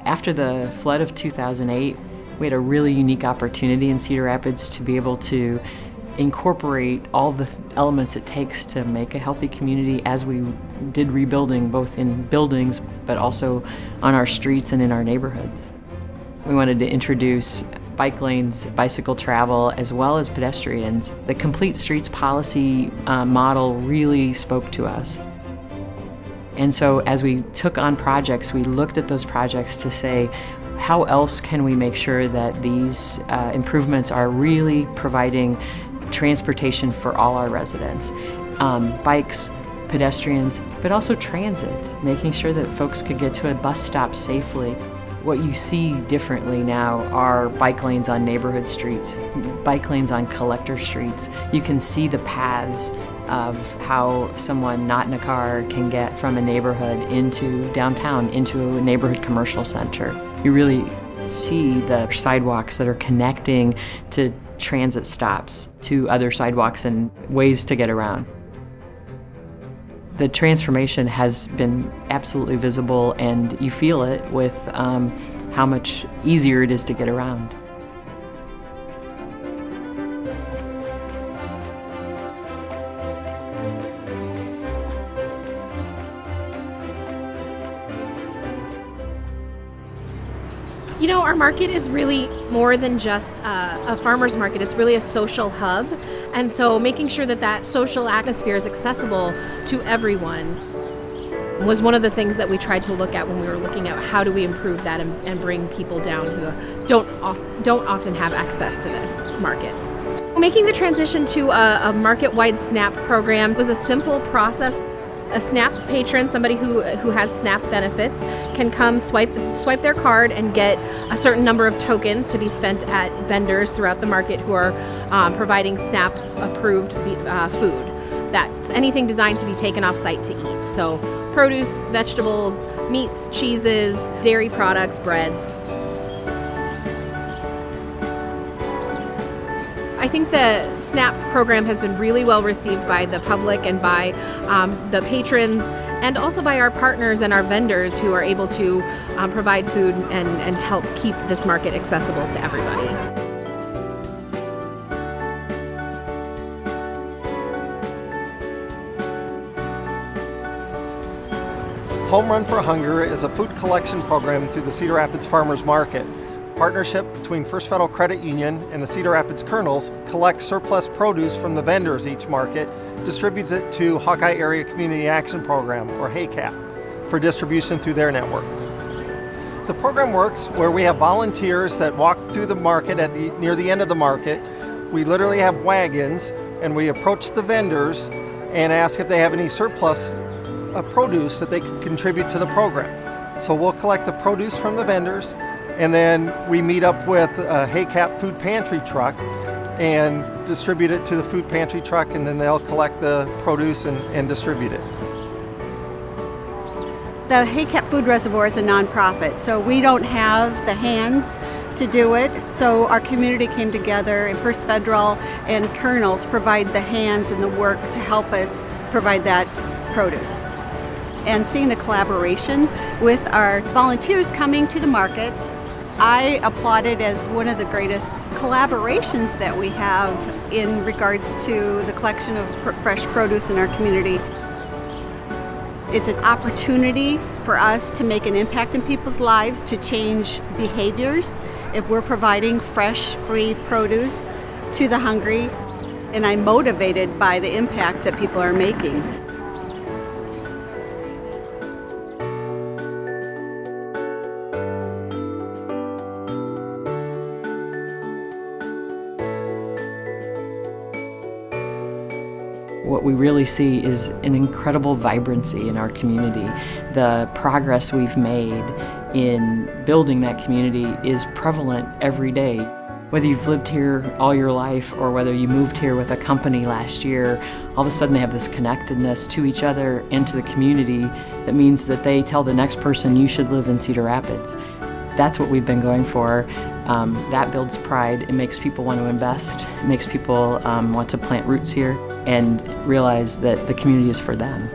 After the flood of 2008, we had a really unique opportunity in Cedar Rapids to be able to incorporate all the elements it takes to make a healthy community as we did rebuilding, both in buildings but also on our streets and in our neighborhoods. We wanted to introduce bike lanes, bicycle travel, as well as pedestrians. The Complete Streets policy model really spoke to us. And so as we took on projects, we looked at those projects to say, how else can we make sure that these improvements are really providing transportation for all our residents? Bikes, pedestrians, but also transit, making sure that folks could get to a bus stop safely. What you see differently now are bike lanes on neighborhood streets, bike lanes on collector streets. You can see the paths of how someone not in a car can get from a neighborhood into downtown, into a neighborhood commercial center. You really see the sidewalks that are connecting to transit stops, to other sidewalks and ways to get around. The transformation has been absolutely visible, and you feel it with how much easier it is to get around. You know, our market is really more than just a farmer's market. It's really a social hub. And so making sure that that social atmosphere is accessible to everyone was one of the things that we tried to look at when we were looking at how do we improve that and bring people down who don't often have access to this market. Making the transition to a market-wide SNAP program was a simple process. A SNAP patron, somebody who has SNAP benefits, can come swipe their card and get a certain number of tokens to be spent at vendors throughout the market who are providing SNAP-approved food. That's anything designed to be taken off-site to eat. So produce, vegetables, meats, cheeses, dairy products, breads. I think the SNAP program has been really well received by the public and by the patrons, and also by our partners and our vendors who are able to provide food and help keep this market accessible to everybody. Home Run for Hunger is a food collection program through the Cedar Rapids Farmers Market. Partnership between First Federal Credit Union and the Cedar Rapids Colonels collects surplus produce from the vendors each market, distributes it to Hawkeye Area Community Action Program, or HACAP, for distribution through their network. The program works where we have volunteers that walk through the market near the end of the market. We literally have wagons, and we approach the vendors and ask if they have any surplus produce that they could contribute to the program. So we'll collect the produce from the vendors, and then we meet up with a HACAP food pantry truck and distribute it to the food pantry truck, and then they'll collect the produce and distribute it. The HACAP Food Reservoir is a nonprofit, so we don't have the hands to do it. So our community came together, and First Federal and Colonels provide the hands and the work to help us provide that produce. And seeing the collaboration with our volunteers coming to the market, I applaud it as one of the greatest collaborations that we have in regards to the collection of fresh produce in our community. It's an opportunity for us to make an impact in people's lives, to change behaviors if we're providing fresh, free produce to the hungry. And I'm motivated by the impact that people are making. What we really see is an incredible vibrancy in our community. The progress we've made in building that community is prevalent every day. Whether you've lived here all your life or whether you moved here with a company last year, all of a sudden they have this connectedness to each other and to the community that means that they tell the next person you should live in Cedar Rapids. That's what we've been going for. That builds pride. It makes people want to invest. It makes people want to plant roots here and realize that the community is for them.